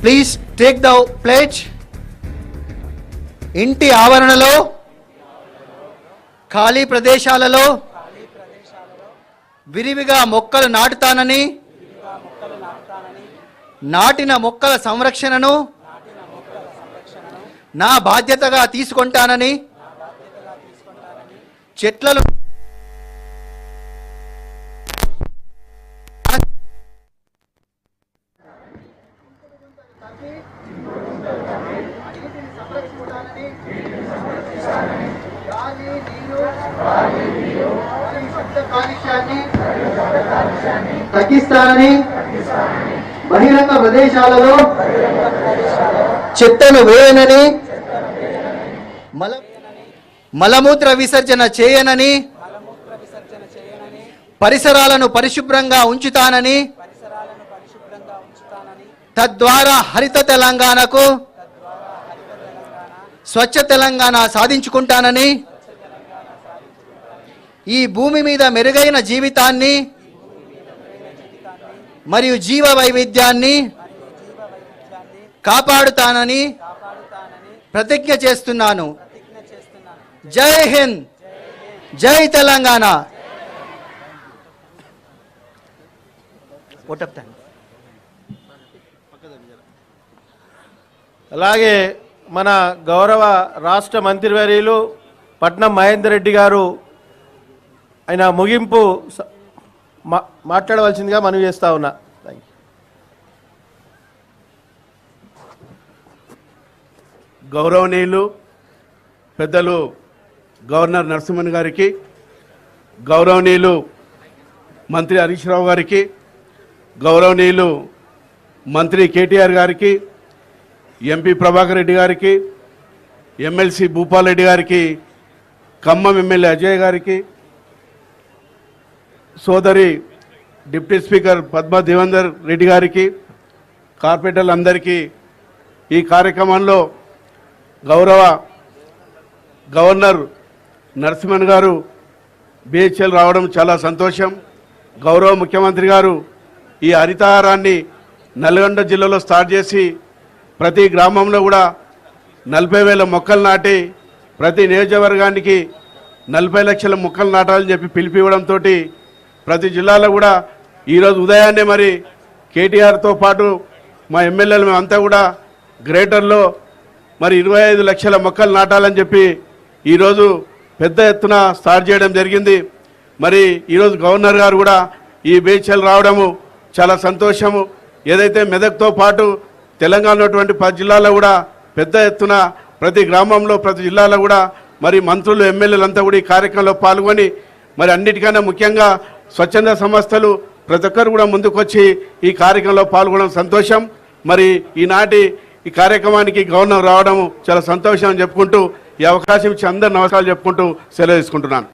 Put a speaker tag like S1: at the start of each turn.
S1: Please take the pledge. ఇంటి ఆవరణలో ఖాళీ ప్రదేశాలలో విరివిగా మొక్కలు నాటుతానని, నాటిన మొక్కల సంరక్షణను నా బాధ్యతగా తీసుకుంటానని, చెట్లను తగ్గిస్తానని, బహిరంగ ప్రదేశాలలో చెత్తను వేయనని, మలమూత్ర విసర్జన చేయనని, పరిసరాలను పరిశుభ్రంగా ఉంచుతానని, తద్వారా హరిత తెలంగాణకు, స్వచ్ఛ తెలంగాణ సాధించుకుంటానని, ఈ భూమి మీద మెరుగైన జీవితాన్ని మరియు జీవ వైవిధ్యాన్ని కాపాడుతానని ప్రతిజ్ఞ చేస్తున్నాను. జై హింద్, జై తెలంగాణ.
S2: అలాగే మన గౌరవ రాష్ట్ర మంత్రివర్యులు పట్నం మహేందర్ రెడ్డి గారు ఆయన ముగింపు మాట్లాడవలసిందిగా మనవి చేస్తా ఉన్నా.
S3: గౌరవనీయులు పెద్దలు గవర్నర్ నరసింహన్ గారికి, గౌరవనీయులు మంత్రి హరీష్ రావు గారికి, గౌరవనీయులు మంత్రి కేటీఆర్ గారికి, ఎంపీ ప్రభాకర్ రెడ్డి గారికి, ఎమ్మెల్సీ భూపాల్ రెడ్డి గారికి, ఖమ్మం ఎమ్మెల్యే అజయ్ గారికి, సోదరి డిప్యూటీ స్పీకర్ పద్మా దేవేందర్ రెడ్డి గారికి, కార్పొరేటర్లందరికీ ఈ కార్యక్రమంలో గౌరవ గవర్నర్ నరసింహన్ గారు బిహెచ్ఎల్ రావడం చాలా సంతోషం. గౌరవ ముఖ్యమంత్రి గారు ఈ హరితహారాన్ని నల్గొండ జిల్లాలో స్టార్ట్ చేసి ప్రతి గ్రామంలో కూడా 40,000 మొక్కలు నాటి ప్రతి నియోజకవర్గానికి 40 లక్షల మొక్కలు నాటాలని చెప్పి పిలిపివ్వడంతో ప్రతి జిల్లాలో కూడా ఈరోజు ఉదయాన్నే మరి కేటీఆర్తో పాటు మా ఎమ్మెల్యేలు మేమంతా కూడా గ్రేటర్లో మరి 25 లక్షల మొక్కలు నాటాలని చెప్పి ఈరోజు పెద్ద ఎత్తున స్టార్ట్ చేయడం జరిగింది. మరి ఈరోజు గవర్నర్ గారు కూడా ఈ బిహెచ్ఎల్ రావడము చాలా సంతోషము. ఏదైతే మెదక్తో పాటు తెలంగాణ ఉన్నటువంటి 10 జిల్లాల్లో కూడా పెద్ద ఎత్తున ప్రతి గ్రామంలో ప్రతి జిల్లాలో కూడా మరి మంత్రులు ఎమ్మెల్యేలంతా కూడా ఈ కార్యక్రమంలో పాల్గొని మరి అన్నిటికన్నా ముఖ్యంగా స్వచ్ఛంద సంస్థలు ప్రతి ఒక్కరు కూడా ముందుకొచ్చి ఈ కార్యక్రమంలో పాల్గొనడం సంతోషం. మరి ఈనాటి ఈ కార్యక్రమానికి గవర్నర్ రావడం చాలా సంతోషం అని చెప్పుకుంటూ ఈ అవకాశం ఇచ్చి అందరు నమస్కారాలు చెప్పుకుంటూ సెలవు తీసుకుంటున్నాను.